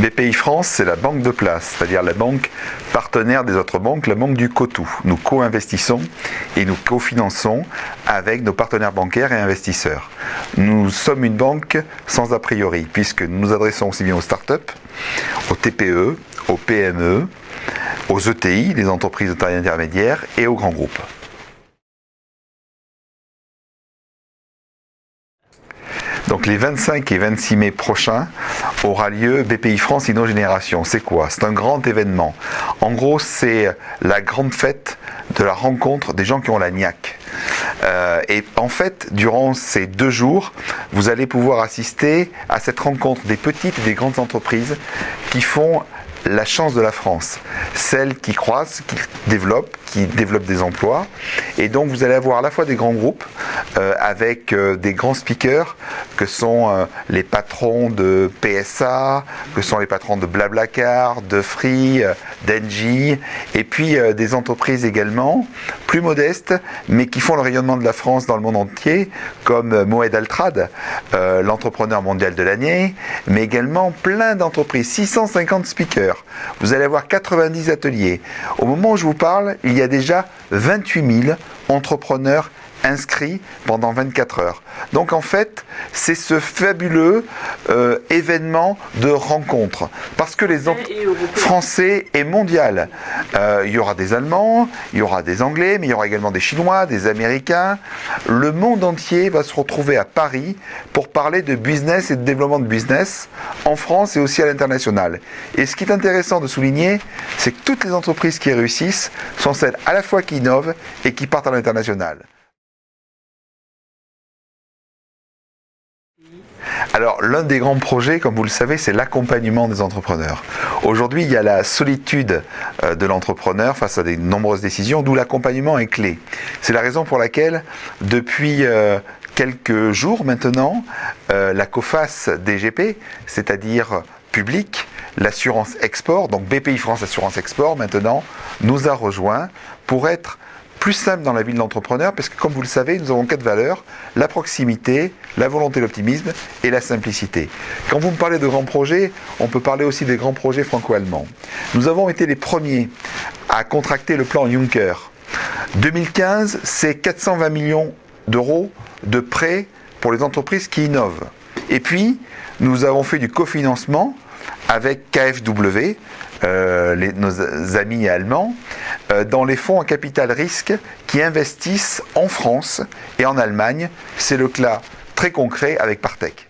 BPI France, c'est la banque de place, c'est-à-dire la banque partenaire des autres banques, la banque du co-tout. Nous co-investissons et nous co-finançons avec nos partenaires bancaires et investisseurs. Nous sommes une banque sans a priori, puisque nous nous adressons aussi bien aux startups, aux TPE, aux PME, aux ETI, les entreprises de taille intermédiaire, et aux grands groupes. Donc les 25 et 26 mai prochains aura lieu BPI France InnoGénération. C'est quoi? C'est un grand événement. En gros, c'est la grande fête de la rencontre des gens qui ont la niaque. Et en fait, durant ces 2 jours, vous allez pouvoir assister à cette rencontre des petites et des grandes entreprises qui font la chance de la France, celles qui croissent, qui développent des emplois. Et donc vous allez avoir à la fois des grands groupes avec des grands speakers que sont les patrons de PSA, que sont les patrons de Blablacar, de Free, d'Engie, et puis des entreprises également plus modestes mais qui font le rayonnement de la France dans le monde entier, comme Moed Altrad, l'entrepreneur mondial de l'année, mais également plein d'entreprises, 650 speakers. Vous allez avoir 90 ateliers. Au moment où je vous parle, il y a déjà 28 000 entrepreneurs inscrits pendant 24 heures. Donc en fait, c'est ce fabuleux événement de rencontre. Parce que les Français et mondial. Il y aura des Allemands, il y aura des Anglais, mais il y aura également des Chinois, des Américains. Le monde entier va se retrouver à Paris pour parler de business et de développement de business en France et aussi à l'international. Et ce qui est intéressant de souligner, c'est que toutes les entreprises qui réussissent sont celles à la fois qui innovent et qui partent à l'international. Alors, l'un des grands projets, comme vous le savez, c'est l'accompagnement des entrepreneurs. Aujourd'hui, il y a la solitude de l'entrepreneur face à de nombreuses décisions, d'où l'accompagnement est clé. C'est la raison pour laquelle, depuis quelques jours maintenant, la COFAS DGP, c'est-à-dire public, l'assurance export, donc BPI France Assurance Export maintenant, nous a rejoints pour être plus simple dans la vie de l'entrepreneur, parce que comme vous le savez, nous avons 4 valeurs: la proximité, la volonté, l'optimisme et la simplicité. Quand vous me parlez de grands projets, on peut parler aussi des grands projets franco-allemands. Nous avons été les premiers à contracter le plan Juncker. 2015, c'est 420 millions d'euros de prêts pour les entreprises qui innovent. Et puis, nous avons fait du cofinancement avec KfW, nos amis allemands, dans les fonds à capital risque qui investissent en France et en Allemagne. C'est le cas très concret avec Partech.